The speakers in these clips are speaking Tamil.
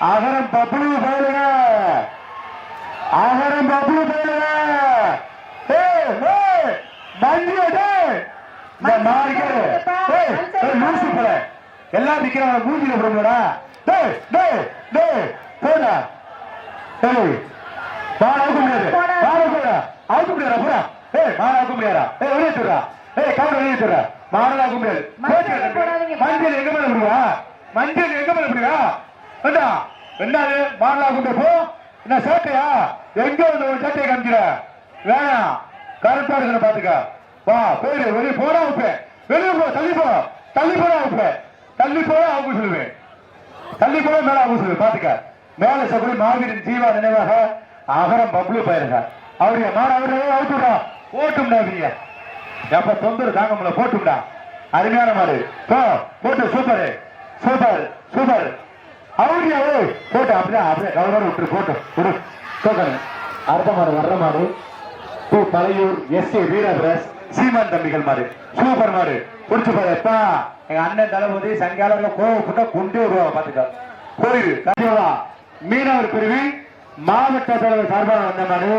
அகரம் பப்ளு போலுங்க, அகரம் பப்ளு போலுங்க. எல்லாம் நிக்கிறாங்க மூஞ்சில போடுங்கடா. போடா அவுக்க முடியாது, அவுக்க முடியாதா பூரா? மாட அவுக்க முடியாதா? வெளியேற்றுறா, கவுட வெளியேற்றுறா, மாடல அவுக்க முடியாது. மஞ்சள் எங்க மேல முடியா? மஞ்சள் எங்க மேல முடியா? என்னது மாடல அவுக்க போ. என்ன சேட்டையா? எங்க வந்து ஒரு சேட்டையை காமிக்கிற? வேணாம், கரெக்டா இருக்கிற பாத்துக்க. வா போயிடு, வெளியே போடா வைப்பேன். வெளியே போ, தள்ளி போ, தள்ளி போடா வைப்பேன். தள்ளி போட அவங்க சொல்லுவேன், தள்ளி போட மேல அவங்க சொல்லுவேன். பாத்துக்க, மேல சபரி மாவீரன் ஜீவா நினைவாக அகரம் பப்ளு பயிருங்க. அவருடைய மாட அவரே அவுத்துடா, போட்டும்டா. எப்ப தொந்தரவு தாங்க முடியல, போட்டும்டா. அருமையான மாடு போட்டு, சூப்பர் சூப்பர் சூப்பர். அவருடைய போட்டு அப்படியே அப்படியே கவர்னர் விட்டு போட்டு விடு. அடுத்த மாடு வர்ற மாடு பழையூர் எஸ்.ஏ. வீரபிரஸ் சீமான் தம்பிகள் மாடு, சூப்பர் மாடு. புடிச்சு பாருப்பா, எங்க அண்ணன் தளபதி சங்கால கோவப்பட்ட கொண்டே வருவா. பாத்துக்க கோயில் கண்டிப்பா மீனவர் பிரிவில் மாவட்ட தலைவர் சார்பாக வந்த மாடு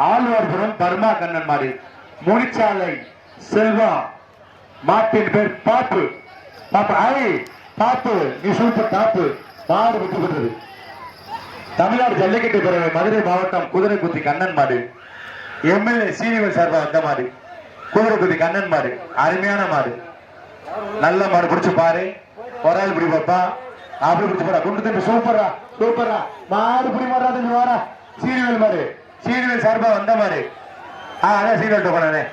ஆழ்வார்புரம் பர்மா கண்ணன் மாடு. முனிச்சாலை செல்வா மாட்டின் பேர் பாப்பு. பாப்பு ஐ பாப்பு, நீ சூப்பர் டாப்பு. மாடு விட்டு கொடுத்தது தமிழ்நாடு ஜல்லிக்கட்டு பிறகு மதுரை மாவட்டம் குதிரைக்குத்தி கண்ணன் மாடு. எம்எல்ஏ சீனிவர் சார்பா வந்த மாடு குதிரைக்குத்தி கண்ணன் மாடு. அருமையான மாடு, நல்ல மாடு. பிடிச்சு பாரு, ஒரு ஆள் பிடி பாப்பா, அப்படி பிடிச்சு போறா. குண்டு தம்பி சூப்பரா சூப்பரா மாடு பிடி மாறா. தம்பி வாரா, சீனிவேல் மாடு, சீனிவேல் சார்பா வந்த மாடு. அதான் சீனிவேல் போனே.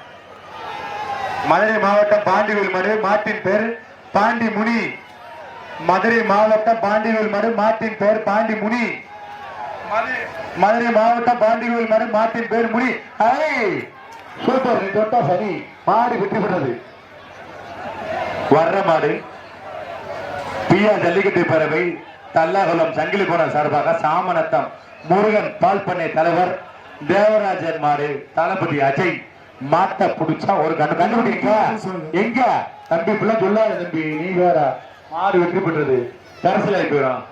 மதுரை மாவட்டம் பாண்டிவேல் மாடு, மாட்டின் பேர் பாண்டி முனி. மதுரை மாவட்டம் பாண்டிவேல் மாடு, மாட்டின் பேர் பாண்டி முனி. மதுரை மாவட்டம் பாண்டிவேல் மாடு, மாட்டின் பேர் முனி. சூப்பர், தொட்டா சரி. மாடு வெற்றி பெற்றது. வர்ற மாடு பியா ஜல்லிக்கட்டு பேரவை தல்லாகுளம் சங்கிலி கோணம் சார்பாக சாமநத்தம் முருகன் பால் பண்ணை தலைவர் தேவராஜன் மாடு தளபதி அஜய். மாட்டை பிடிச்சா ஒரு கண்டுபிடிக்க எங்க தம்பி பிள்ளை சொல்லாத தம்பி, நீ வேற. மாடு வெற்றி பெற்றது. கரசிலாகி போயிடும்.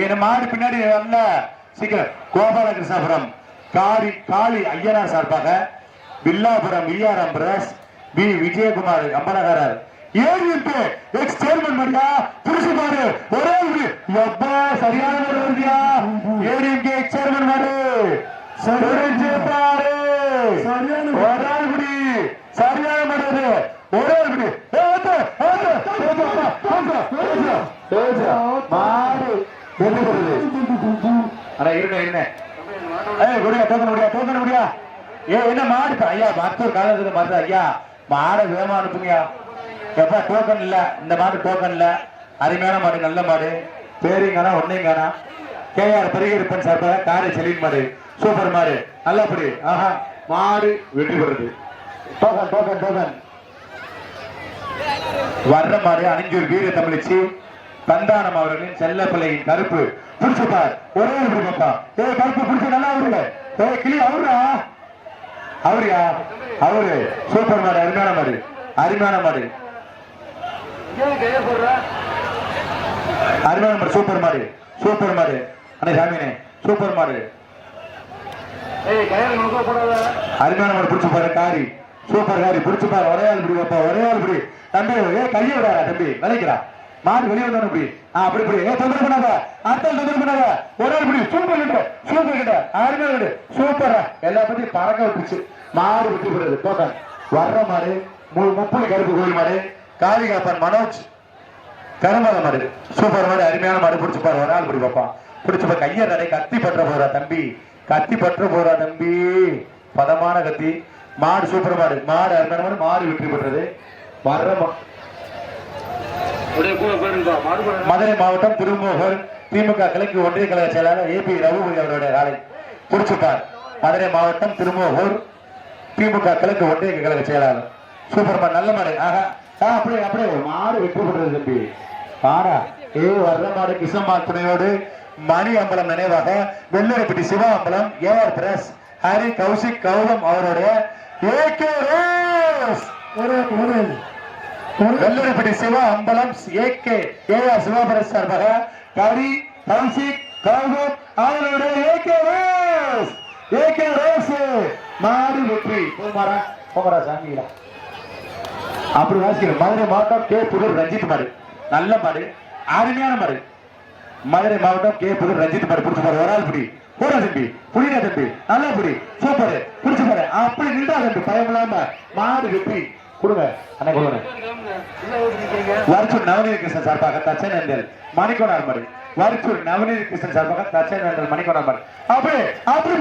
என் மாடு பின்னாடி வரல சீக்கிரம். கோபாலகிருஷ்ணபுரம் காளி ஐயனார் சார்பாக Villapuram VRM press P Vijayakumar Ambalakarar ex chairman மரியா புருஷ மாடு. ஒரே எப்பா சரியான மாடு வருதியா? ஏடிஎம்கே எக்ஸ் சேர்மன் மாடு பாரு, ஒரு ஆள் குடி சரியான மாடு. ஒரே ஆள் குடி மாடு முடியா. என்ன மாடு ஐயா? மருத்துவர் காலத்துல மாறு ஐயா, மாடை வேகமா அனுப்புங்கயா. எப்ப டோக்கன் இல்ல, இந்த மாடு டோக்கன் இல்ல. அருமையான மாடு, நல்ல மாடு. பேரிங்கானா ஒன்னைங்கானா கேஆர் பெருகிருப்பன் சார்பாக காரை செலின் மாடு, சூப்பர் மாடு, நல்லபடி. ஆஹா, மாடு வெற்றி பெறுது. Token token token. வர்ற மாடு அணிஞ்சூர் வீர தமிழிச்சி பந்தானம் அவர்களின் செல்ல பிள்ளையின் கருப்பு. பிடிச்சுப்பார், ஒரே பிடிப்பா. கருப்பு பிடிச்ச நல்லா அவருங்க. கிளி அவரா? அவரியா? அவரு சூப்பர் மாடு, அருமையான மாடு, அருமையான மாடு, அருமையான மாடு, சூப்பர் மாடு, சூப்பர் மாடு. அண்ணே சாமினே சூப்பர் மாடு, அருமையான மாடு. பிடிச்சு பாரு காரி, சூப்பர் காரி. பிடிச்சு பாரு, ஒரே ஆள் பிடி வைப்பா, ஒரே ஆள் பிடி தம்பி. கையை விடாரா தம்பி, விளைக்கிறா மாடு வெளியே வந்தோம். இப்படி அப்படி இப்படி தொந்தரவு பண்ணாத, அடுத்த தொந்தரவு பண்ணாத. ஒரே ஆள் பிடி, சூப்பர் கிட்ட, சூப்பர் கிட்ட, அருமையான கிட்ட, சூப்பரா. எல்லா பத்தியும் பறக்க விட்டுச்சு. மாடு விட்டு போடுறது. டோக்கன். வர்ற மாடு முப்புளி கருப்பு கோயில் மாடு காளிகாப்பன் மனோஜ் கருமல மாடு, சூப்பர் மாடு, அருமையான மாடு. பிடிச்சு பாரு, ஒரு ஆள் பிடி பாப்பா. பிடிச்சு பாரு, கையை நடை. கத்தி பற்ற போறா தம்பி, கத்தி பற்ற போறா தம்பி, பதமான கத்தி. மாடு சூப்பர் மாடு, மாடு அருமையான மாடு. மாடு வெற்றி பெற்றது. வர்ற மதுரை மாவட்டம் திருமோகர் திமுக கிழக்கு ஒன்றிய கழக செயலாளர் ஏபி ரகுபதி அவருடைய காலை. பிடிச்சுப்பார், மதுரை மாவட்டம் திருமோகூர் திமுக கிழக்கு ஒன்றிய கழக செயலாளர். சூப்பர் மாடு, நல்ல மாடு. ஆஹா, அப்படியே அப்படியே மாடு வெற்றி பெற்றது தம்பி. பாரா வர்ற மாடு கிருஷ்ணமால் துணையோடு மணி அம்பலம் நினைவாக வெள்ளரிப்பட்டி சிவா அம்பலம் ஏஆர் பிரஸ் ஹரி கௌசிக் கௌதம் அவருடைய வெள்ளரிப்பட்டி சிவா அம்பலம் ஏஆர் சிவா பிரஸ் சார்பாக கரி கௌசிக் கௌதம் அவர்களுடைய ஏகே ரோஸ் மாடு வெற்றி. போமாரா போமாரா சாமிங்களா அப்படி வாசிக்கிறேன். மதுரை மாவட்டம் கே புதூர் ரஞ்சித் மாடு நல்ல மாடு, அருமையான மாடு. மதுரை மாவட்டம் கே புதூர் ரஞ்சித் மாடு பிடிச்சு பாரு. ஒரு ஆள் பிடி போடா தம்பி, புடிடா தம்பி, நல்லா பிடி, சூப்பர் பிடிச்சு பாரு. அப்படி நின்றா தம்பி, பயம் இல்லாம மாடு வெற்றி. கொடுங்க அண்ணா கொடுங்க. வரிச்சூர் நவநீத கிருஷ்ணன் சார்பாக தச்சனேந்தல் மணிக்கோணார் மாடு. வரிச்சூர் நவநீத கிருஷ்ணன் சார்பாக தச்சனேந்தல் மணிக்கோணார் மாடு. அப்படி அப்படி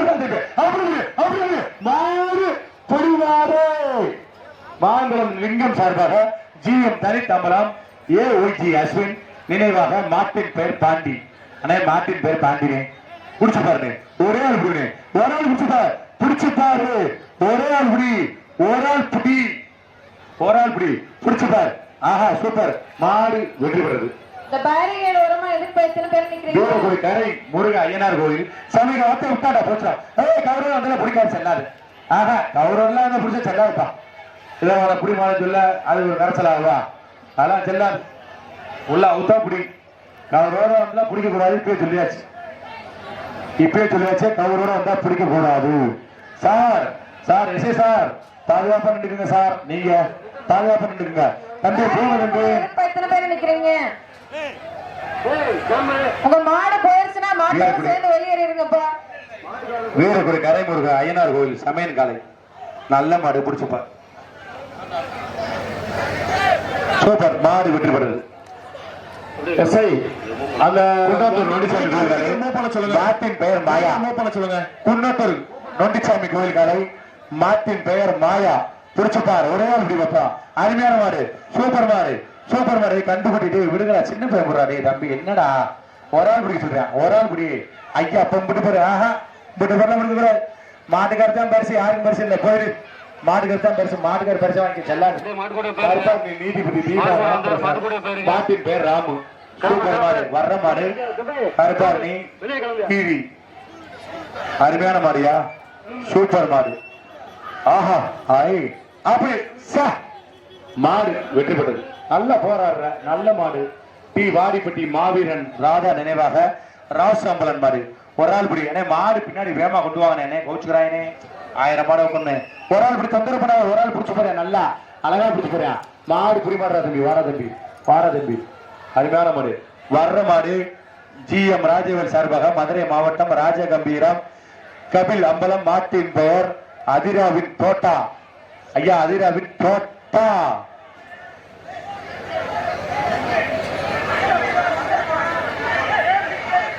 அப்படி மாடு பொடிவாரு. மாங்குளம் லிங்கம் சார்பாக ஜிஎம் தனித்தம்பலம் ஏஒய்ஜி அஸ்வின் நினைவாக மாட்டின் பெயர் பாண்டி. அண்ணே மாட்டின் பெயர் பாண்டினே புடிச்சு பாருங்க. ஒரே ஆள் புடி, ஒரு ஆள் புடிச்சு பாரு, புடிச்சு பாரு. ஒரே ஆள் புடி, ஒரு ஆள் புடி, ஒரு ஆள் புடி, புடிச்சு பாரு. ஆஹா சூப்பர் மாடு வெற்றி பெறுது. இந்த பேரிகேட் ஓரமா எதுக்கு எத்தனை பேர் நிக்கிறீங்க? கரை முருக ஐயனார் கோயில் சமீக வார்த்தை விட்டாடா போச்சா. கௌரவம் வந்தாலும் பிடிக்காது செல்லாது. ஆஹா கௌரவம்லாம் வந்து பிடிச்சா செல்லாதுப்பா. இதை குடிமான சொல்ல அது ஒரு கரைச்சல் ஆகுவா. அதெல்லாம் செல்லாது. உள்ள அவுத்தா பிடி. கௌரவம் வந்தா பிடிக்க கூடாது. இப்பயே சொல்லியாச்சு, இப்பயே சொல்லியாச்சு. கௌரவம் வந்தா பிடிக்க கூடாது. சார் சார் எஸ்ஐ சார் பாதுகாப்பா நின்றுக்குங்க சார். நீங்க பாதுகாப்பா நின்றுக்குங்க. தம்பி போங்க. எத்தனை பேர் நிக்கிறீங்க? உங்க மாடு போயிருச்சுன்னா மாட்டோட சேர்ந்து வெளியேறிடுங்கப்பா. வீரகுடி கரைமுருக ஐயனார் கோயில் சமையல் காலை நல்ல மாடு பிடிச்சுப்பா. சூப்பர் மாடு வெற்றி பெறுது. எஸ்ஐ அந்த மாட்டின் பெயர் மாயா. சொல்லுங்க குன்னத்தூர் நொண்டிச்சாமி கோயில் காலை மாட்டின் பெயர் மாயா. பிடிச்சுப்பாரு. ஒரே ஆள் இப்படி வைப்பா. அருமையான மாடு, சூப்பர் மாடு, சூப்பர் மாடு. கண்டுபிடிட்டு விடுங்களா சின்ன பையன் போடுறாரு. தம்பி என்னடா ஒரு ஆள் பிடிக்க சொல்றேன். ஒரு ஆள் பிடி ஐயா அப்ப விட்டு போற. ஆஹா விட்டு போற முடிக்க போற. மாட்டுக்கார தான் பரிசு, யாருக்கும் பரிசு இல்லை. போயிடு மாட்டுக்கார தான் பரிசு. மாட்டுக்கார பரிசு வாங்கி செல்லாது. நீதிபதி மாட்டின் பேர் ராமு. சூப்பர் மாடு, வர்ற மாடு கருப்பாரணி டிவி. அருமையான மாடியா, சூப்பர் மாடு. ஆஹா ஐ அப்படி மாடு வெற்றி பெற்றது. நல்ல போராடுற நல்ல மாடு. டி வாடிப்பட்டி மாவீரன் ராதா நினைவாக ராசாம்பலன் மாடு. ஒரு ஆள் பிடி. என்ன மாடு பின்னாடி வேமா கொண்டு வாங்க. என்ன கோச்சுக்கிறாயனே 1000 மாடு கொண்டு ஒரு ஆள் இப்படி தொந்தரவு பண்ண. ஒரு ஆள் பிடிச்சு போறேன். நல்லா அழகா பிடிச்சு போறேன். மாடு புடி மாடுறா தம்பி. வாரா தம்பி, வாரா தம்பி. அருமையான மாடு. வர்ற மாடு ஜிஎம் ராஜவேல் சார்பாக மதுரை மாவட்டம் ராஜகம்பீரம் கபில் அம்பலம். மாட்டின் பெயர் அதிராவின் தோட்டா. ஐயா அதிராவின் தோட்டா.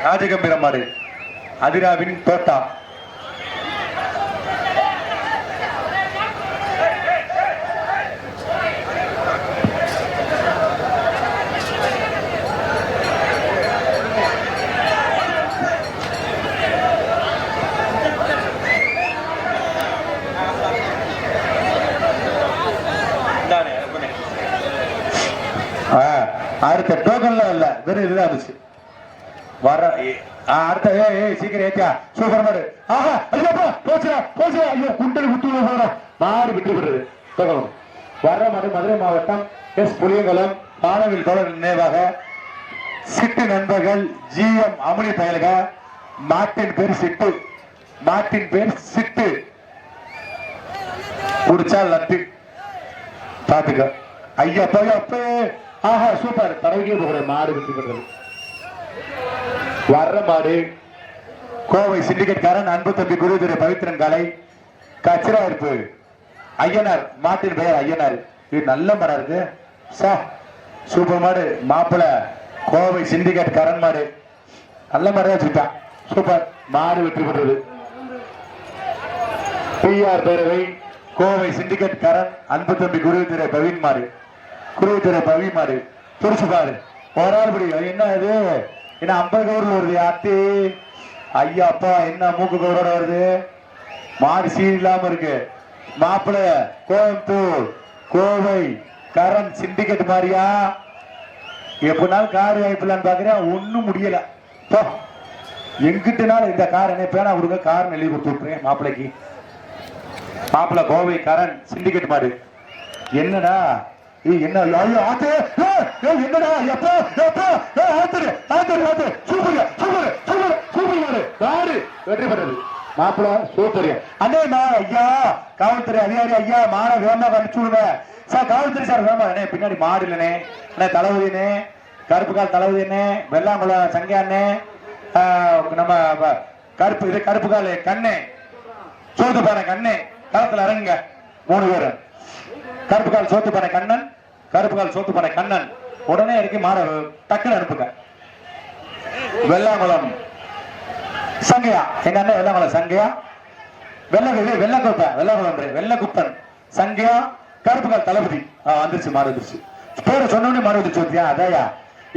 ராஜகம்பீரம் மாடு அதிராவின் தோட்டா. அடுத்த டோக்கன்ல இல்ல, வெறும் இதுதான் இருந்துச்சு. வர அடுத்த சீக்கிரம் ஏத்தியா. சூப்பர் மாடு. ஆஹா ஐயோப்பா போச்சுடா போச்சுடா. ஐயோ குண்டல் குத்து போற மாடு விட்டு விடுறது. வர்ற மாடு மதுரை மாவட்டம் எஸ் புளியங்குளம் பானவில் தோழர் நினைவாக சிட்டு நண்பர்கள் ஜிஎம் அமுனி பயல்க. மாட்டின் பேர் சிட்டு. மாட்டின் பேர் சிட்டு. குடிச்சா லட்டு பாத்துக்க. ஐயா போய் அப்ப ஆஹா சூப்பர் தடவைக்கே போகிற மாடு வெற்றி பெற்றது. வர்ற மாடு கோவை சிண்டிகேட் காரன் அன்பு தம்பி குரு திரு பவித்ரன் காலை கச்சிரா இருப்பு ஐயனார். மாட்டின் பெயர் ஐயனார். இது நல்ல மாடா இருக்கு. சூப்பர் மாடு. மாப்பிள கோவை சிண்டிகேட் காரன் மாடு நல்ல மாடா வச்சுட்டான். சூப்பர் மாடு வெற்றி பெற்றது. பிஆர் பேரவை கோவை சிண்டிகேட் காரன் அன்பு தம்பி குரு திரு பவின் மாடு. குரு திரு பவி மாடு புடிச்சு பாரு. ஒரு ஆள் படி. என்ன இது என்ன 50 கவுர்ல வருது அத்தி. ஐயா அப்பா என்ன மூக்கு கவுரோட வருது. மாடு சீன் இல்லாம இருக்கு. மாப்பிள கோயம்புத்தூர் கோவை கரண் சிண்டிகேட் மாதிரியா. எப்படினாலும் கார் வாய்ப்பில்லான்னு பாக்குறேன். ஒன்னும் முடியல. எங்கிட்டனால இந்த கார் என்ன பேனா கொடுங்க. கார் எழுதி கொடுத்து விட்டுறேன் மாப்பிளைக்கு. மாப்பிள கோவை கரண் சிண்டிகேட் மாடு. என்னடா என்ன என்னடா எப்பா எப்பா சூப்பர் வெற்றி பெற்றது மாப்பிள்ள சூப்பர் அண்ணே ஐயா காவல்துறை அதிகாரி ஐயா மாட வேகமா அனுப்பிச்சு விடுங்க சார். காவல்துறை சார் வேகமா அண்ணே பின்னாடி மாடு இல்லனே அண்ணே தளபதினே கருப்பு கால் தளபதினே வெள்ளாங்குளம் சங்கியாண்ணே நம்ம கருப்பு இது கருப்பு கால் கண்ணே சோத்து பானை கண்ணே களத்துல இறங்குங்க 3 பேரு. கருப்பு கால் சோத்து பானை கண்ணன் கருப்பு கால் சோத்து பானை கண்ணன் உடனே இறக்கி மாட டக்குன்னு அனுப்புங்க. வெள்ளாங்குளம் சங்கையா எங்க அண்ணன் வெள்ளாங்குளம் சங்கையா வெள்ளக்குப்பன் சங்கையா கருப்பு கால் தளபதி வந்துருச்சு மாடு வந்துருச்சு பேரை சொன்னோடனே மாடு வந்துருச்சு அதையா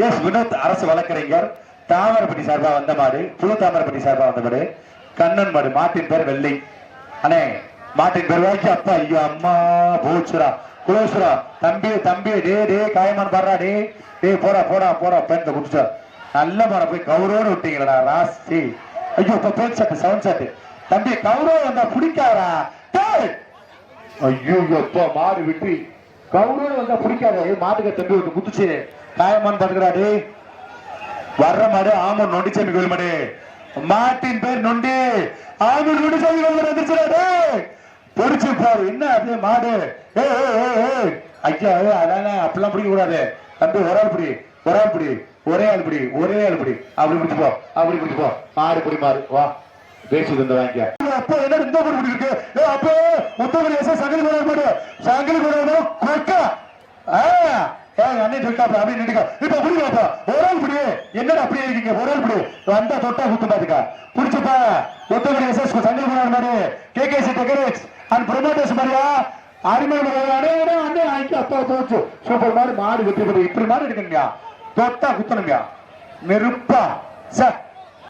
எஸ் வினோத் அரசு வழக்கறிஞர் தாமரப்பட்டி சார்பா வந்த மாடு புது தாமரப்பட்டி சார்பா வந்த மாடு கண்ணன் மாடு மாட்டின் பேர் வெள்ளை அண்ணே மாட்டின் பேர் வாக்கி அப்பா ஐயோ அம்மா போச்சுரா குலோசுரா தம்பி தம்பி டே காயமான் பாடுறா டே போடா பேண்ட குடிச்சா நல்ல மாட போய் கௌரவன்னு விட்டீங்களா ராசி ஐயோ இப்ப பேர் சாட்டு சவுண்ட் சாட்டு தம்பி கௌரவம் வந்தா பிடிக்காதா ஐயோ எப்ப மாடு விட்டு கௌரவம் வந்தா பிடிக்காத மாட்டுக்க தம்பி விட்டு குத்துச்சு காயமான் பாத்துக்கிறாடு வர்ற மாடு ஆமூர் நொண்டிச்சாமி கோயில் மாடு மாட்டின் பேர் நொண்டி ஆமூர் நொண்டிச்சாமி கோயில் மாடு வந்துருச்சு பொறிச்சு பாரு என்ன அது மாடு ஐயா அதானே அப்படிலாம் பிடிக்க கூடாது தம்பி ஒரு ஆள் பிடி ஒரே ஆள் பிடி அப்படி பிடிச்சுப்போ மாடு பிடி மாடு வா பேசி தந்து வாங்கிக்க அப்போ என்ன இந்த மாடு பிடிக்கு அப்போ முத்தமணி சங்கலி கூட கொக்கா அண்ணன் சொல்லிட்டா அப்படி நினைக்க இப்ப புரியுதாப்பா ஒரு ஆள் பிடி என்னடா அப்படியே இருக்கீங்க ஒரு ஆள் பிடி வந்தா தொட்டா குத்து பாத்துக்கா புடிச்சுப்பா முத்தமணி சங்கலி கூட மாடு கேகேசி டெக்கரேட்ஸ் அண்ட் ப்ரொமோட்டர்ஸ் மாதிரியா அப்பா போச்சு சூப்பர் மாடு வெற்றி பெற்று இப்படி மாடு எடுக்கணுங்க தொட்டா குத்தணுங்க நெருப்பா சார்